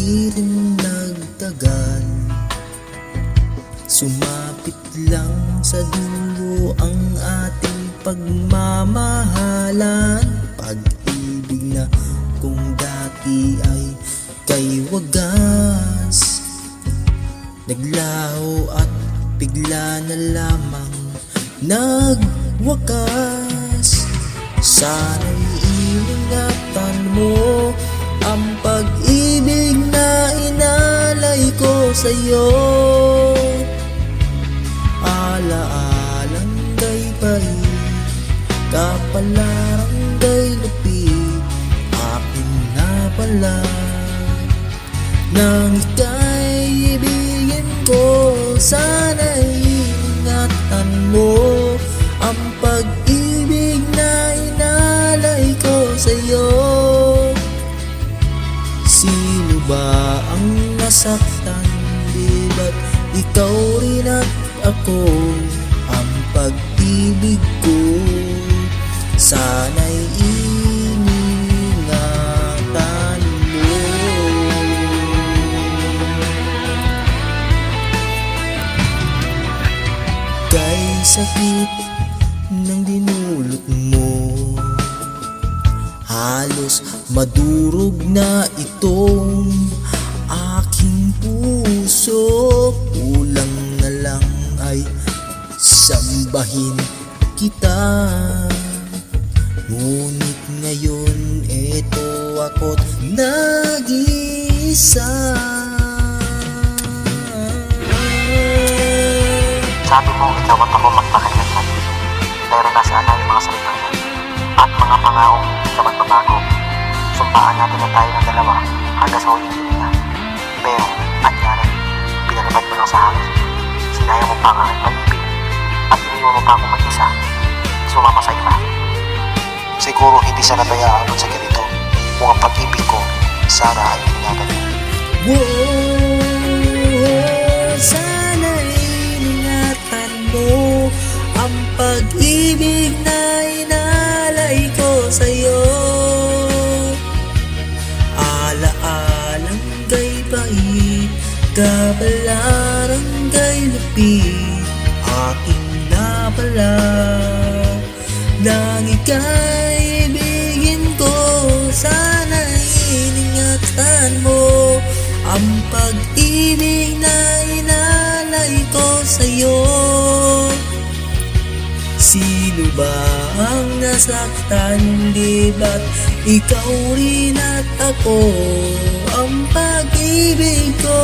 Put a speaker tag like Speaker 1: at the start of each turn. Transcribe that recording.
Speaker 1: di rin nagtagal, sumapit lang sa dulo ang ating pagmamahalan. Pag-ibig na kung dati ay kay wagas, naglaho at bigla na lamang nagwakas. Sana'y ingatan mo ang pag-ibig na inalay ko sa'yo. Alaalang kay pahit, kapalarang kay lupit, akin na pala. Nang ika'y ibigin ko, sana'y ingatan mo ang pag-ibig na inalay ko sa'yo. Sino ba ang nasaktan? Di ba't ikaw rin at ako? Ang pag-ibig ko sana'y ingatan mo. Kay sakit nang dinulot mo, halos madurog na itong aking puso. Kulang na lang ay sambahin kita, ngunit ngayon eto ako't nag-iisa.
Speaker 2: Sabi mo, ikaw at ako magpakailanman, pero nasaan na yung mga salitang yan at mga pangaong hindi ka magbabago? Sumpaan natin na tayo ng dalawa hanggang sa huling hininga. Pero, anyari, pinalipad mo lang sa hangin. Sinaya mo pa ang aking pag-ibig at iniwan mo pa akong mag-isa, sumama sa iba. Siguro hindi sana tayo aabot sa ganito kung ang pag-ibig ko sana ay pinagagad.
Speaker 1: Sana'y ingatan mo ang pag-ibig na inalay ko sa'yo. Alaalang kay pahit, kapalarang kay lupit, aking na pala. Nang ika'y ibigin ko, sana'y ingatan mo ang pag-ibig na inalay ko sa'yo. Sino ba ang nasaktan? Di ba't ikaw rin at ako? Ang pag-ibig ko